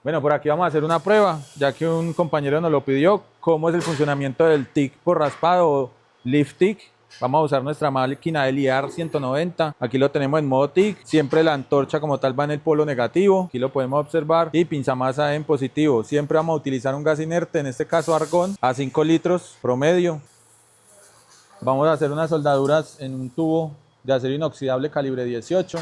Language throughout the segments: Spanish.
Bueno, por aquí vamos a hacer una prueba, ya que un compañero nos lo pidió, cómo es el funcionamiento del TIC por raspado o Lift TIC. Vamos a usar nuestra máquina de liar 190. Aquí lo tenemos en modo TIC. Siempre la antorcha como tal va en el polo negativo. Aquí lo podemos observar. Y pinzamasa en positivo. Siempre vamos a utilizar un gas inerte, en este caso argón, a 5 litros promedio. Vamos a hacer unas soldaduras en un tubo de acero inoxidable calibre 18.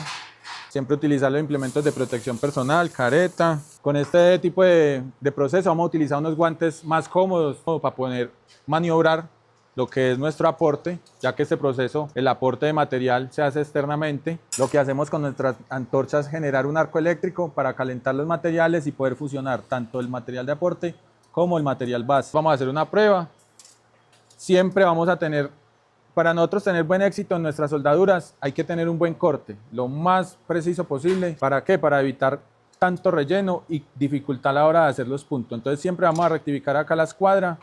Siempre utilizar los implementos de protección personal, careta. Con este tipo de proceso vamos a utilizar unos guantes más cómodos para poder maniobrar lo que es nuestro aporte, ya que este proceso, el aporte de material se hace externamente. Lo que hacemos con nuestras antorchas es generar un arco eléctrico para calentar los materiales y poder fusionar tanto el material de aporte como el material base. Vamos a hacer una prueba. Siempre vamos a tener, para nosotros tener buen éxito en nuestras soldaduras, hay que tener un buen corte, lo más preciso posible. ¿Para qué? Para evitar tanto relleno y dificultad a la hora de hacer los puntos. Entonces siempre vamos a rectificar acá la escuadra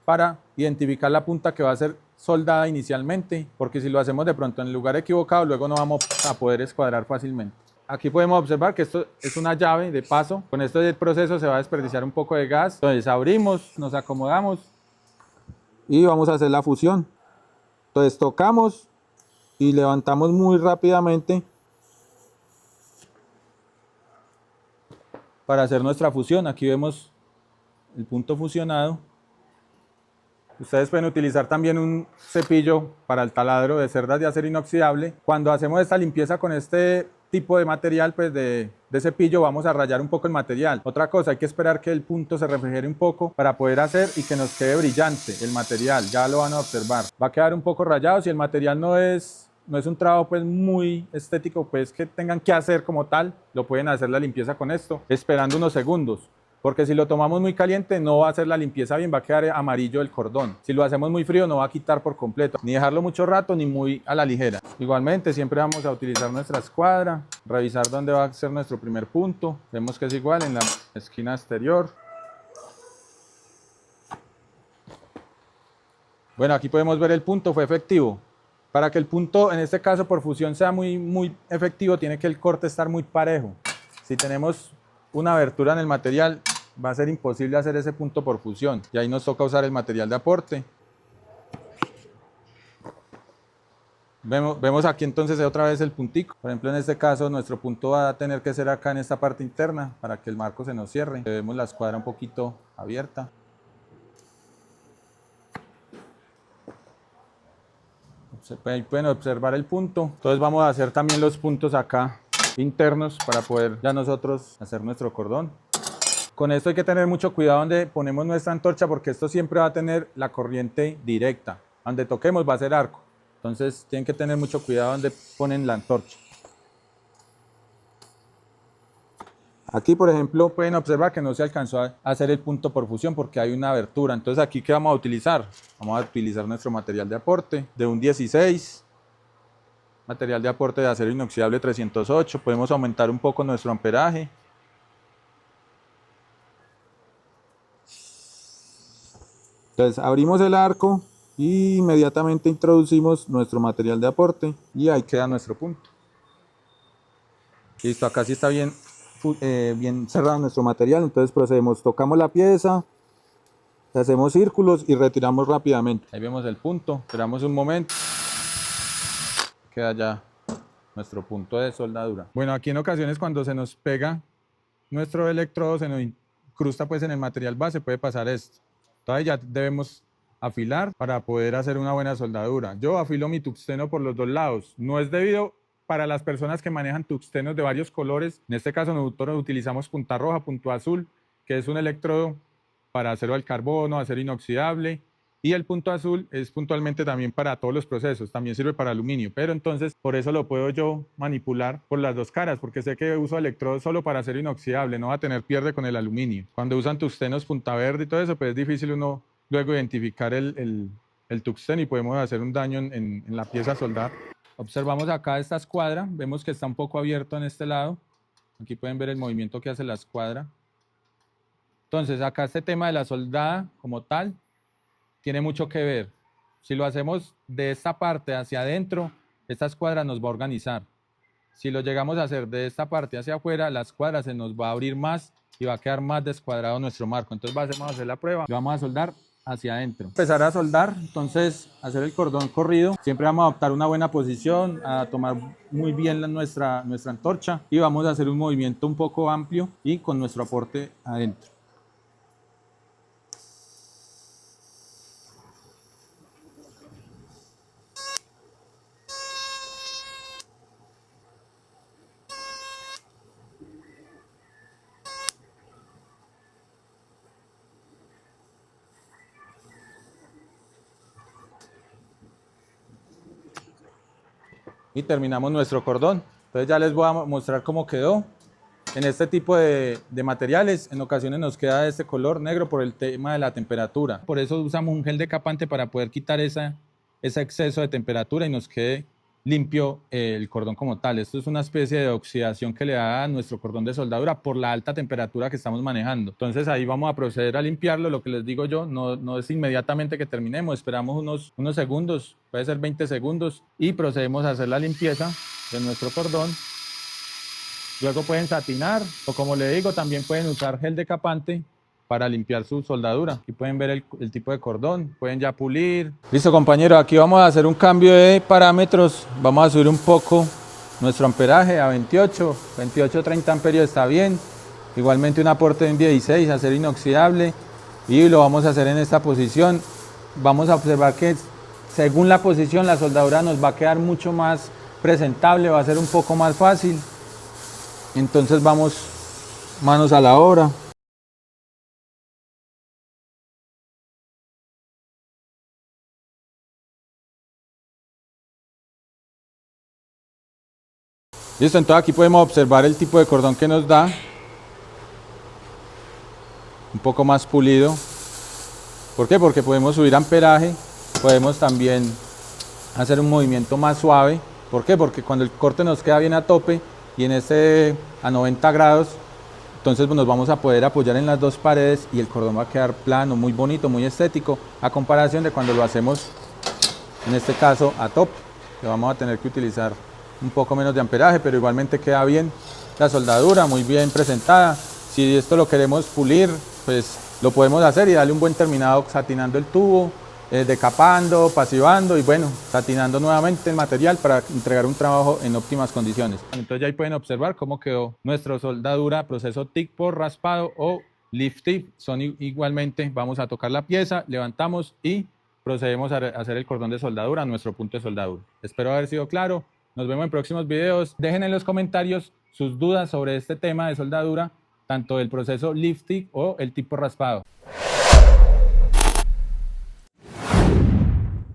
para identificar la punta que va a ser soldada inicialmente, porque si lo hacemos de pronto en el lugar equivocado, luego no vamos a poder escuadrar fácilmente. Aquí podemos observar que esto es una llave de paso. Con este proceso se va a desperdiciar un poco de gas. Entonces abrimos, nos acomodamos y vamos a hacer la fusión. Entonces tocamos y levantamos muy rápidamente para hacer nuestra fusión. Aquí vemos el punto fusionado. Ustedes pueden utilizar también un cepillo para el taladro de cerdas de acero inoxidable. Cuando hacemos esta limpieza con este tipo de material, pues de cepillo, vamos a rayar un poco el material. Otra cosa, hay que esperar que el punto se refrigere un poco para poder hacer y que nos quede brillante el material. Ya lo van a observar. Va a quedar un poco rayado. Si el material no es un trabajo pues muy estético, pues que tengan que hacer como tal, lo pueden hacer la limpieza con esto, esperando unos segundos. Porque si lo tomamos muy caliente no va a hacer la limpieza bien, va a quedar amarillo el cordón. Si lo hacemos muy frío no va a quitar por completo, ni dejarlo mucho rato ni muy a la ligera. Igualmente siempre vamos a utilizar nuestra escuadra, revisar dónde va a ser nuestro primer punto. Vemos que es igual en la esquina exterior. Bueno, aquí podemos ver el punto, fue efectivo. Para que el punto, en este caso por fusión, sea muy efectivo, tiene que el corte estar muy parejo. Si tenemos una abertura en el material, va a ser imposible hacer ese punto por fusión. Y ahí nos toca usar el material de aporte. Vemos aquí entonces otra vez el puntico. Por ejemplo, en este caso, nuestro punto va a tener que ser acá en esta parte interna para que el marco se nos cierre. Vemos la escuadra un poquito abierta. Ahí pueden observar el punto. Entonces vamos a hacer también los puntos acá internos para poder ya nosotros hacer nuestro cordón. Con esto hay que tener mucho cuidado donde ponemos nuestra antorcha, porque esto siempre va a tener la corriente directa. Donde toquemos va a ser arco. Entonces tienen que tener mucho cuidado donde ponen la antorcha. Aquí, por ejemplo, pueden observar que no se alcanzó a hacer el punto por fusión porque hay una abertura. Entonces aquí, ¿qué vamos a utilizar? Vamos a utilizar nuestro material de aporte de un 16. Material de aporte de acero inoxidable 308. Podemos aumentar un poco nuestro amperaje. Entonces abrimos el arco y inmediatamente introducimos nuestro material de aporte y ahí queda nuestro punto. Listo, acá sí está bien cerrado nuestro material. Entonces procedemos, tocamos la pieza, hacemos círculos y retiramos rápidamente. Ahí vemos el punto, esperamos un momento, queda ya nuestro punto de soldadura. Bueno, aquí en ocasiones cuando se nos pega nuestro electrodo, se nos incrusta pues en el material base, puede pasar esto. Entonces ya debemos afilar para poder hacer una buena soldadura. Yo afilo mi tungsteno por los dos lados. No es debido para las personas que manejan tungstenos de varios colores. En este caso nosotros utilizamos punta roja, punto azul, que es un electrodo para acero al carbono, acero inoxidable. Y el punto azul es puntualmente también para todos los procesos, también sirve para aluminio, pero entonces por eso lo puedo yo manipular por las dos caras, porque sé que uso electrodos solo para acero inoxidable, no va a tener pierde con el aluminio. Cuando usan tungstenos punta verde y todo eso, pues es difícil uno luego identificar el tungsteno y podemos hacer un daño en la pieza a soldar. Observamos acá esta escuadra, vemos que está un poco abierto en este lado, aquí pueden ver el movimiento que hace la escuadra. Entonces acá este tema de la soldada como tal, tiene mucho que ver. Si lo hacemos de esta parte hacia adentro, esta escuadra nos va a organizar. Si lo llegamos a hacer de esta parte hacia afuera, la escuadra se nos va a abrir más y va a quedar más descuadrado nuestro marco. Entonces vamos a hacer la prueba y vamos a soldar hacia adentro. Empezar a soldar, entonces hacer el cordón corrido. Siempre vamos a adoptar una buena posición, a tomar muy bien nuestra antorcha y vamos a hacer un movimiento un poco amplio y con nuestro aporte adentro. Y terminamos nuestro cordón. Entonces ya les voy a mostrar cómo quedó. En este tipo de materiales, en ocasiones nos queda este color negro por el tema de la temperatura. Por eso usamos un gel decapante para poder quitar ese exceso de temperatura y nos quede limpio el cordón como tal. Esto es una especie de oxidación que le da a nuestro cordón de soldadura por la alta temperatura que estamos manejando. Entonces ahí vamos a proceder a limpiarlo. Lo que les digo yo, no es inmediatamente que terminemos, esperamos unos segundos, puede ser 20 segundos, y procedemos a hacer la limpieza de nuestro cordón. Luego pueden satinar o, como le digo, también pueden usar gel decapante para limpiar su soldadura. Aquí pueden ver el tipo de cordón, pueden ya pulir. Listo, compañeros, aquí vamos a hacer un cambio de parámetros. Vamos a subir un poco nuestro amperaje a 28, 30 amperios está bien. Igualmente un aporte en 16, acero inoxidable, y lo vamos a hacer en esta posición. Vamos a observar que según la posición la soldadura nos va a quedar mucho más presentable, va a ser un poco más fácil. Entonces vamos manos a la obra. Listo, entonces aquí podemos observar el tipo de cordón que nos da. Un poco más pulido. ¿Por qué? Porque podemos subir amperaje, podemos también hacer un movimiento más suave. ¿Por qué? Porque cuando el corte nos queda bien a tope y en a 90 grados, entonces nos vamos a poder apoyar en las dos paredes y el cordón va a quedar plano, muy bonito, muy estético, a comparación de cuando lo hacemos, en este caso, a tope, que vamos a tener que utilizar un poco menos de amperaje, pero igualmente queda bien la soldadura, muy bien presentada. Si esto lo queremos pulir, pues lo podemos hacer y darle un buen terminado satinando el tubo, decapando, pasivando y bueno, satinando nuevamente el material para entregar un trabajo en óptimas condiciones. Entonces ya ahí pueden observar cómo quedó nuestra soldadura, proceso TIG por raspado o lift TIG. Son igualmente, vamos a tocar la pieza, levantamos y procedemos a hacer el cordón de soldadura a nuestro punto de soldadura. Espero haber sido claro. Nos vemos en próximos videos. Dejen en los comentarios sus dudas sobre este tema de soldadura, tanto del proceso lift TIG o el TIG por raspado.